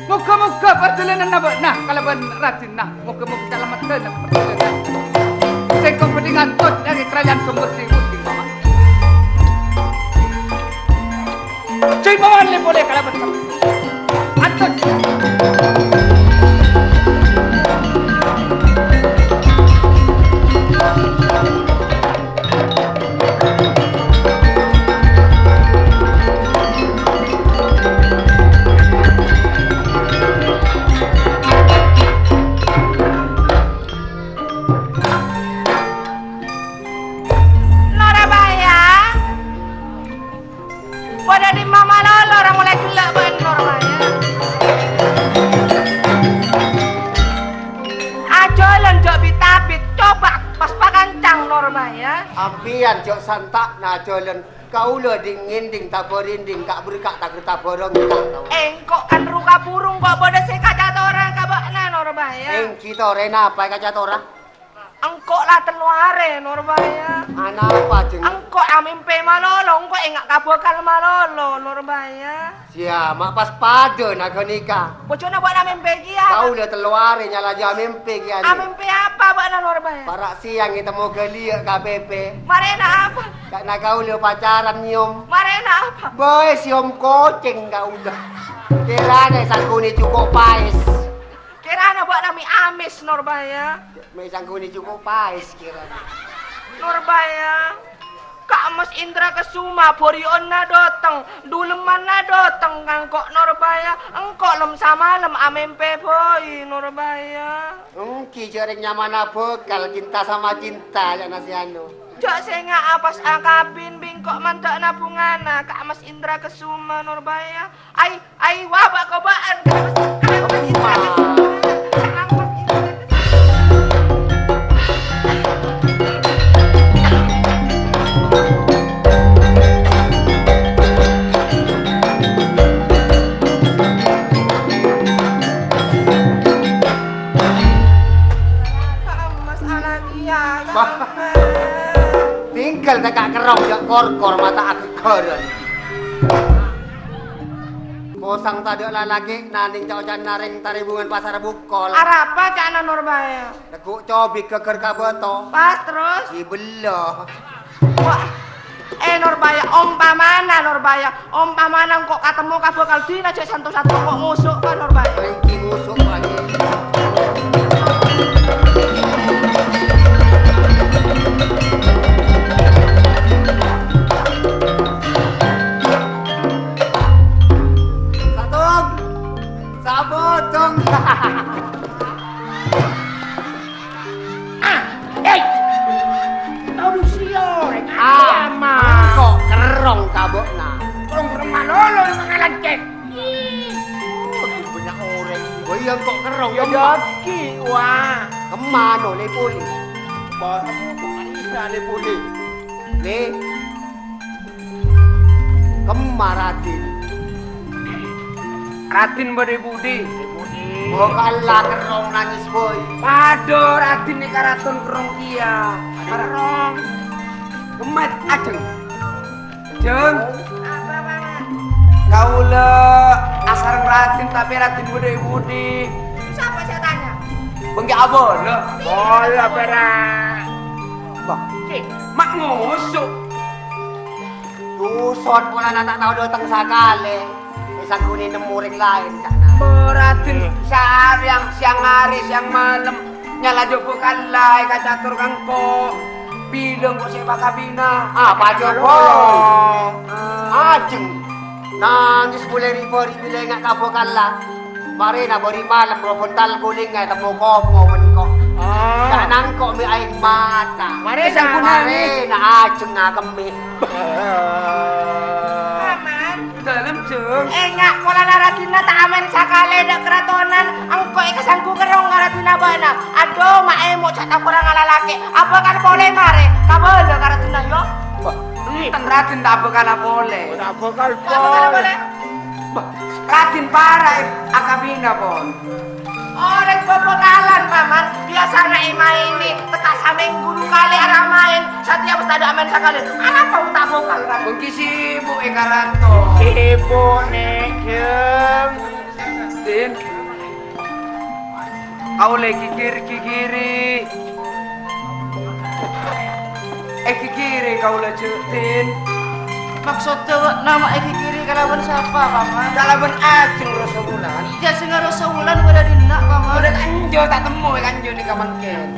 Muka-muka perjalanan nah kalaban ratin nah. Muka-muka selamat dan perjalanan. Tekok pedingan tot dari kerajaan sumber singgut si paman. Si paman lepole kalaban sabut. Antot. Norabaya. Pada di mama lolo orang mulai gelak ban Norabaya. Ajolan jok bitabit coba pas pakancang Norabaya. Ampian jok santak na jolen kaula dingin taborinding kak berkak tak kerta borong kau. Engkok kan ruka burung kok bodoh sekacat orang kabakna Norabaya. Eng kita rena apa kacat ora? Engkok lah teluare Norabaya. Ana apa jeng? Engkok amimpe malolo, engkok enggak kabokal malolo Norabaya. Sia mak pas pada nak nikah. Bocona buat amimpe kia. Kau udah teluare nyala jamin pe kian. Amimpe apa buat Norabaya? Parak siang kita mau gelia KPP. Marena apa? Kak nak kau udah pacaran nyium. Marena apa? Boy siom kucing kau udah. Kirane sangkuni cukup pais. Kirana buat nami amis Norabaya. Mai sangkuni cukup pais kirane. Norabaya. Kak Mas Indra Kesuma Borion na doteng, duleman na doteng kan kok Norabaya. Engkok lem sama lem amempe boy Norabaya. Ki jaring nyaman bekal cinta sama cinta ya nasi anu. Jok senga apas angkapin bingkok mantak nabungana Kak Mas Indra Kesuma Norabaya. Ai wabak kobaan Kak Mas Indra Kesuma. kerong jak kor mata aku keren. Bosang tadi lalaki naning caucan naring taribungan pasar bukol. Arapa cak Nurbaya? Teguk cobi keker kabeto. Pas terus. Si belah. Wah. Nurbaya, umpamana kok ketemu ka bakal dina cek satu-satu kok musuk kan Nurbaya. Iki musuk lagi. Sabotong. Tahu sior, Kok kerong kabokna. kurang malolo mengalan cek. Banyak orang. Oh iya kok kerong. Ya daki, wah. Kemana le puli? Bah, bukan isa le puli. Le. Kemaratin. Ratin bade budi. Oh kalah kerong nangis boy. Pado ratin ni karaton kerong kia. Kerong. Kemat ajeng. Jeng. Kau le asar ratin tapi ratin budi. Siapa saya tanya? Bengki abol le. Bola pera. Bah, mak ngusuk. Duson pula na tak tahu datang sakale. Isang kunin nemu ring lain cakna. Beratin sehar yang siang hari siang malam nyala jopo kalai kacatur kangko bilang kok siapa kabina Apa jopo? Ajeng. Nangis boleh ribori bila ingat kabo kalah. Mari na bori malam robontal guling ngay temu kopo menko. Kanang kok mi aing mata. Mari na ajeng na kemi. dalam jeng Enggak, pola naratina tak aman sakale dak keratonan. Angko ikasangku kerong naratina bana. Aduh, mak emo cak kurang lalaki. Apa kan boleh mare? Kabel karatina yo. enten ratin tak bakal boleh Tak boleh. ratin parah akabina pon Orang bebekalan paman. Biasanya ima ini tekas sameng guru kali arah main. Setiap ada aman sakale. Apa tak bokal kan? mungkin sibuk karanto Sibuk nih, jeng. Din kau lagi kiri kiri kau lagi Din Maksud tuh nama Eki kiri kalaban siapa paman? kalaban ajeng rasa bulan Iya singa rasa wulan pada dinak paman. udah kanjo tak temu kanjo di kapan ken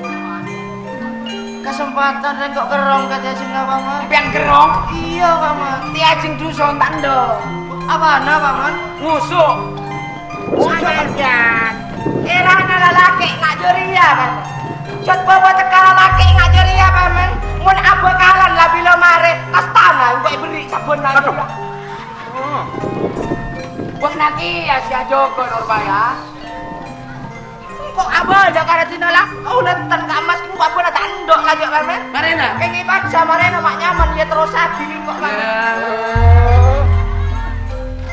Kesempatan dan kok kerong kata singa paman. pian gerong Iya paman. ti ajeng dusun tando Apa na paman? ngusuk Sajan. Irana lalaki ngak joria kan. Jot bawa teka lalaki ngak joria paman. Mun abakalan lah bila mare kastana kok beri sabun lagi. buat naki ya si Joko Nurbaya Kok abal dak karatina lah. Oh nonton ka emas ku apa na tandok lagi paman. Marina Kengi paksa marena mak nyaman dia terus lagi kok paman.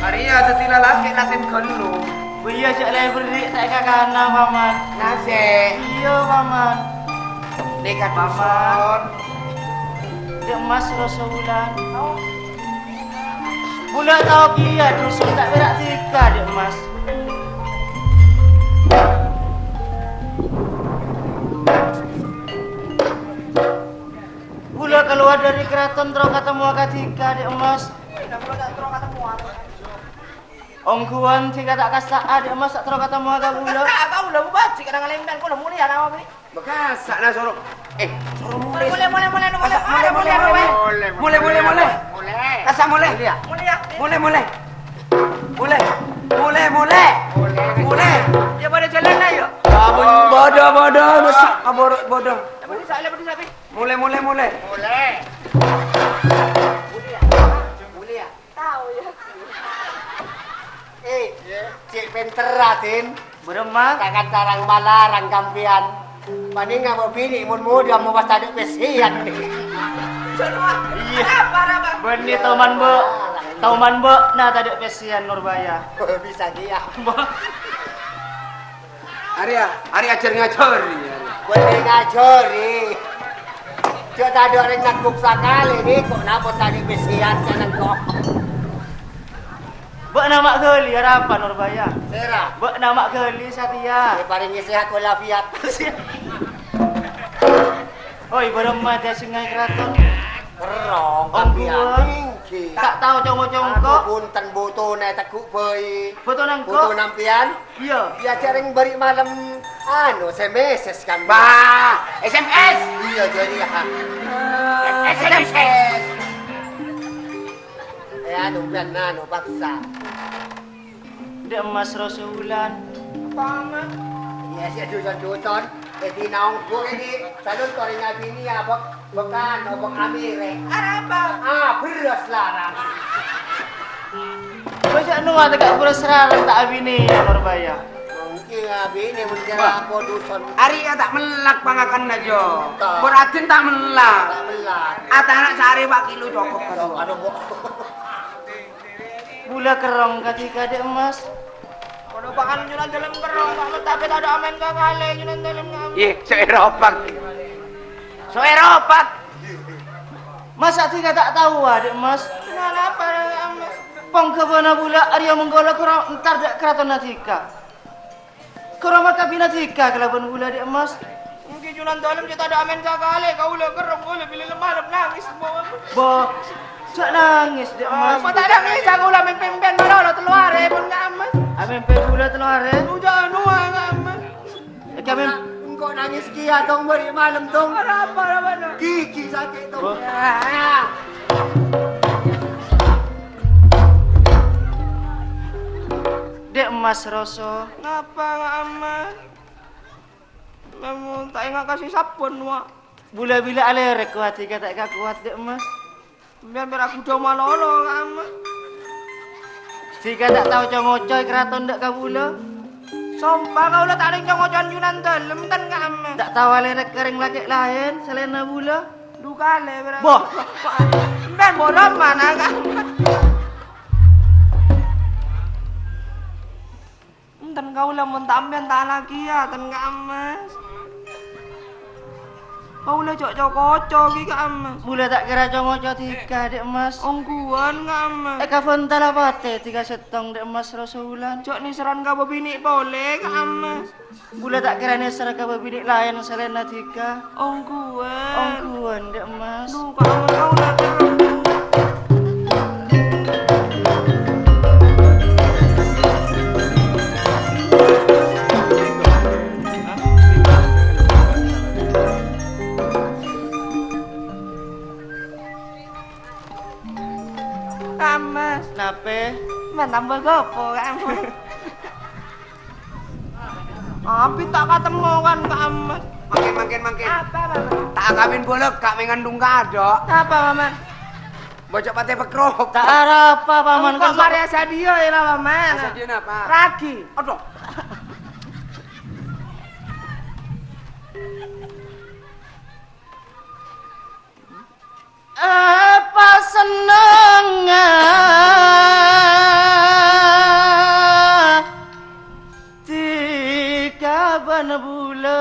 Maria tetina laki natin kelu Iya cak lay beri tak kakana paman. nase Iya paman. dekat paman Dek emas rasa wulan. Bula tau kia dusun tak berak tika dek emas. Bula keluar dari keraton terus ketemu akatika dek emas. Ongkuan tika tak kasa dek emas tak terus ketemu agak bula. Tak tahu lah baca kadang ngalengdan kau mulia nama ni. Bekasa na sorok sorok Boleh boleh boleh mulai kasa mulai Dia pada jalan lah yuk. bodoh besar bodoh Beri sapi. mulai Tahu ya. Cik penteratin. Beremang. Takkan tarang malarang kampian. Paning nggak mau bini, mun muda mau pas tadi pesian nih. Iya. Benih tauman bo. Nah tadi pesian Nurbaya. Bisa dia. Ari ajar ngajari Boleh ngajori. Dia tak ada orang nak sakali ni kok napa tadi besian kanan kok. Bak nama geli harapan Nurbaya. Sera. Bak nama geli Satya. Paling sehat walafiat. Oi, beremah dia singai keraton. Kerong Om kampian gua. tinggi. Tak tahu congko-congko. Punten buto na tekuk beuy. Foto nang Buto kok. nampian. Iya. Dia jaring beri malam SMS kan. Bah, SMS. Iya jadi ha. SMS. Pian nano paksa. Dia emas Rasulan. Paman. Iya sih duson-duson. Di naong ko ini salon ko rin nga bini abak bakan abak amire. Apa? Beras larang. Masa nu ada gak berserang tak abini ya Nurbaya. Mungkin nga bini menjara ako duson. Ari tak melak pangakan na jo. Tak. Beratin tak melak. Tak belar. Ata anak sehari pak kilo cukup kan. Aduh bu. Bula kerong ketika dia emas. Kono pakan nyunan dalam kerong tapi tak ada amen kakale nyunan dalam ngam. Ye, so Eropak. So Eropak. Masa tiga tak tahu adik emas. Kenapa emas? Pang kebana bula Arya menggola kurang entar dak keraton natika. Kurang maka binatika kelaban bula adik emas. Mungkin nyunan dalam kita ada amen kakale kau le kerong kau le bila lemah nangis semua. Bo, cak nangis adik emas. Apa tak nangis aku lah pempen marah teluar pun ngamas. Amin pe bula telur eh. Udah nua ngamas. Kami Kok nangis kia tong beri malam tong. Apa? Gigi sakit tong. dek emas Roso. Ngapa ngamas? Memang tak ingat kasih sabun wa. Bula bila alerek kuat tiga tak kuat dek emas. Biar aku cuma lolo ngamas. Tiga tak tahu congocoy keraton dak kabula. Sumpah kau lah tak ada congok Yunan dalam kan ngamas. Tak tahu alerek kering laki lain selain bula. Duka le berapa? Boh. Dan bodoh mana kan? Enten kau lah mentambian tak lagi ya, ten ngamas. Kau lah cocok kocok gitu ngamas. Bula tak kira congocoy tiga dek emas. Ongguan ngamas. Kafon talapate tiga setong dek emas Rasulan. Cok ni seran kau bini boleh ngamas. Bula tak kira ni seraka bebidik lain selain tiga. Ongguan. Ongkuan dek emas. Duh kau lah kerong. Ngamas. Nape? Man tambah gopo kamu. Tapi tak ketemu kan kamu. Makin. Apa, Maman? Tak kawin boleh kak mengandung kado. Apa, Maman? Bocok pate pekrop. Tak ada apa paman Kok Maria Sadio ya lah, Maman? Sadio apa? Ragi. Aduh. apa senengnya tiga ban bulan.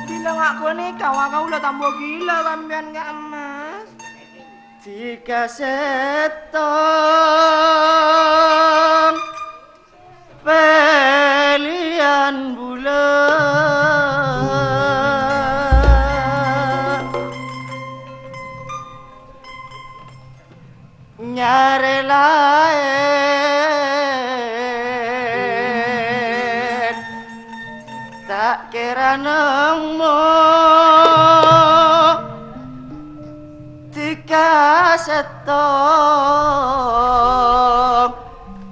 Bilang aku nih kau udah tambah gila kambian gak emas. Tiga setong pelian bulan nyare lain tak kira nemu tiga setong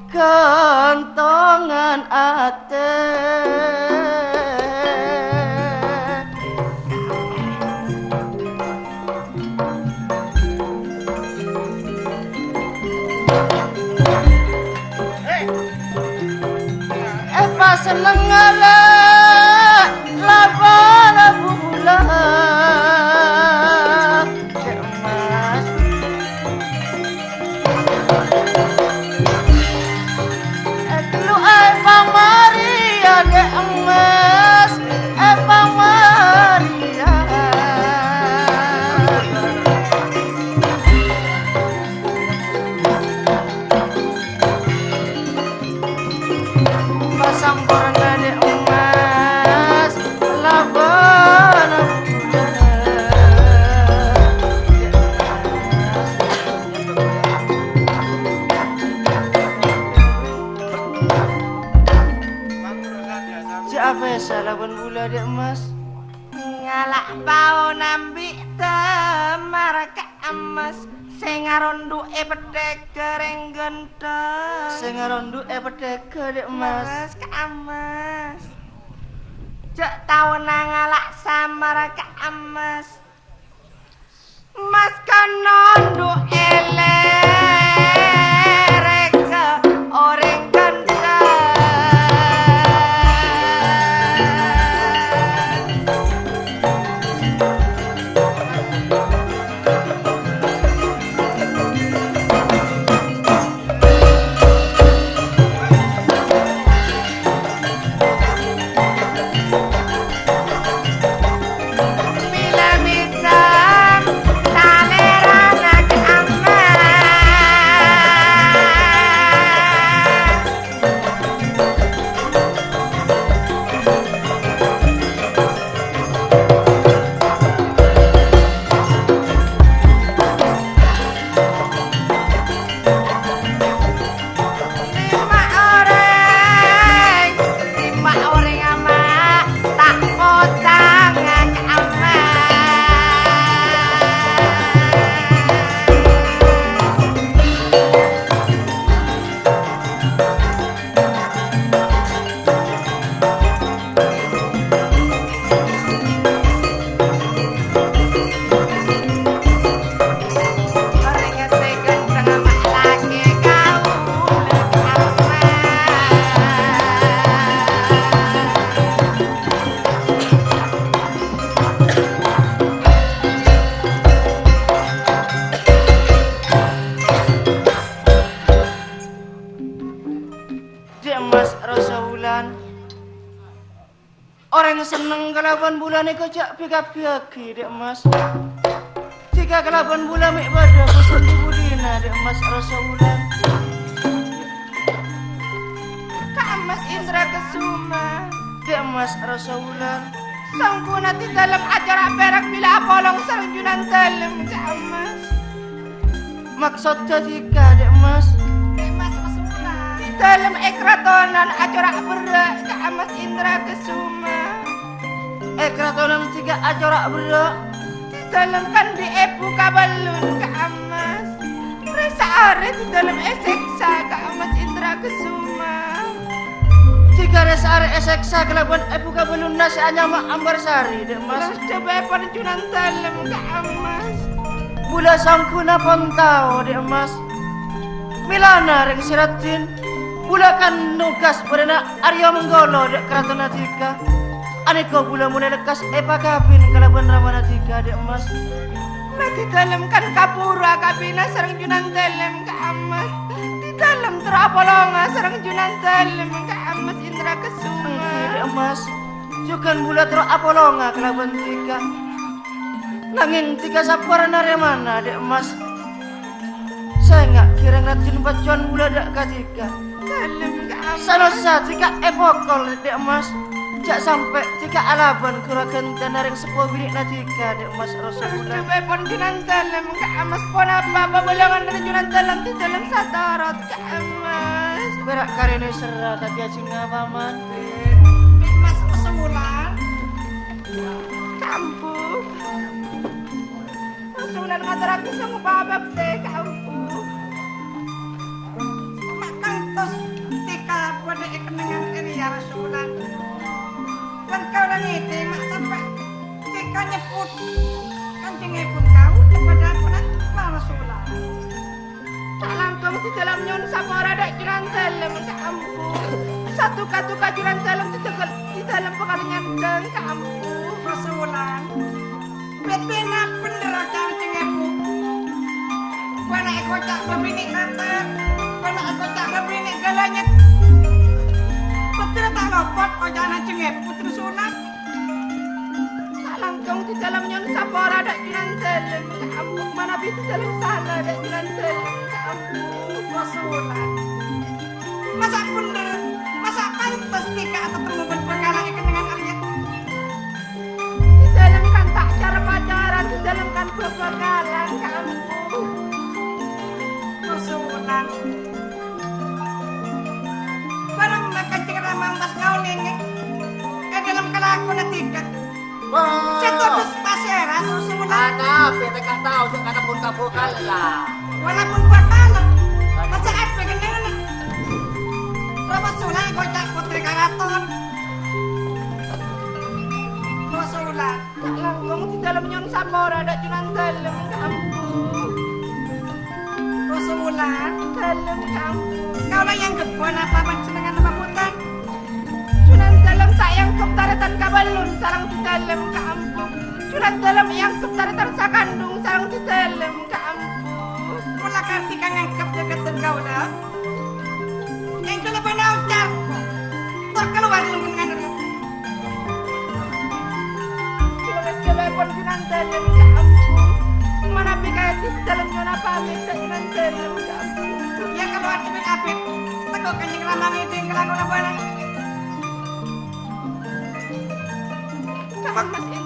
kentongan ate pas seneng ngala laba bulan emas lu ai Maria de emas Siapa salah pun bula dek mas? Ngalak bau nambi temar ka emas sing arondu pedhe goreng genteng Sing rondu pedeke dek mas. mas ka emas cek tau ngalak samar ka emas mas kanondu elek oreng genteng bila bisa salera nak aman lima orang ama tak potang ngak ama orang segan tengah lagi kau ama Dek mas rasa wulan. Orang seneng kelaban bulan iku jak pika-piki dek mas. Jika kelaban bulan mek pada kusuk budina dek mas rasa wulan. Kak Mas Indra Kesuma Dek mas rasa wulan. sangkuna di dalam acara perak bila apolong serjunan dalam Kak Mas Maksudnya jika dek mas. di dalam ekratonan acara berak Kak Mas Indra Kesuma Keratonan tiga acara berdua. di dalam kan di epu kabalun Kak Mas resa are di dalam eseksa Kak Mas Indra Kesuma Jika res are eseksa kelaban buka belum nasi anyama ambar sari dek mas. Mas coba perjunan dalam Kak Mas Bula sangkuna pontau dek mas. Milana ring siratin. Bula kan nugas pada Arya Menggolo dek keraton Atika. Aniko bula mulai lekas epa kabin kelaban Ramana Atika dek mas. Nah di dalam kan kapura kabina sareng junan dalam Kak Mas di dalam terapolonga sareng junan dalam Kak Mas Indra Kesuma Dek mas. Jukan bula tero apolonga kelaban Tika. Nanging Tika sapara naremana dek mas. Saya nggak kira ngeliatin bacuan bula dek katika. dalam Kak Mas Sanosa Tika epokol dek mas. Jak sampai Tika alaban kurakan tanaring sebuah bilik natika dek mas Rasulullah. coba pun junan dalam Kak Mas pon apa babalangan dari junan dalam di dalam satarot Kak Mas Berak karene serah tapi acing ngapaman. Mas Semulan kampung Semulan ngataraki sama babab teh kampung makan tos tika pada ikenengan ini ya Rasulan kan kau dan itu mak sampai tika nyebut kancing pun kau kepada penan Rasulan tak langkung di dalam nyon sapora dak juran dalam kampung satu katuka juran dalam di dalam pengalingan dan kampung Rasulan betina bener kancing ibu wana ekocak berbini kantor wana ekocak berbini galanya betul tak lopot ojana cengep putri sunat tak langkung di dalam nyon sapora dak juran dalam kampung mana di dalam sana dak juran dalam kampung Rasulan masa bener masa pantas tika ketemu berperkara dengan kalian di dalam kan tak cara pacaran di dalam kan berbekalan kampung Rasulan. Parang nakancing ramang mas ngauling dalam kalaku na tikat. Sa todos pasera, Rasulan. Ana, pwede ka tao sa kanapon ka bukal lah. Wala pong bakala. Masaat pa ganyan na. Rasulan, ikaw tak putri karaton. Rasulan. Langkong di dalam nyon sabor ada junan dalam kampung. Rasulan. Dalam kampung. Kau lah yang gebon apa panjenengan apa putang? Junan dalam tak yang keptaratan kabalun sarang di dalam kampung. Junan dalam yang keptaratan sakandung sarang di dalam kampung. Mula karti kang angkap dekat kau dah. Yang kalau benar ujar, terkeluar dalam pendengar. Telepon junan dalam kampung. Mana pikir di dalam junan pamit junan dalam kampung. Ya kalau ada apit, tegok kanjeng ramang itu yang kelakon apa lagi? Kapan mas ini?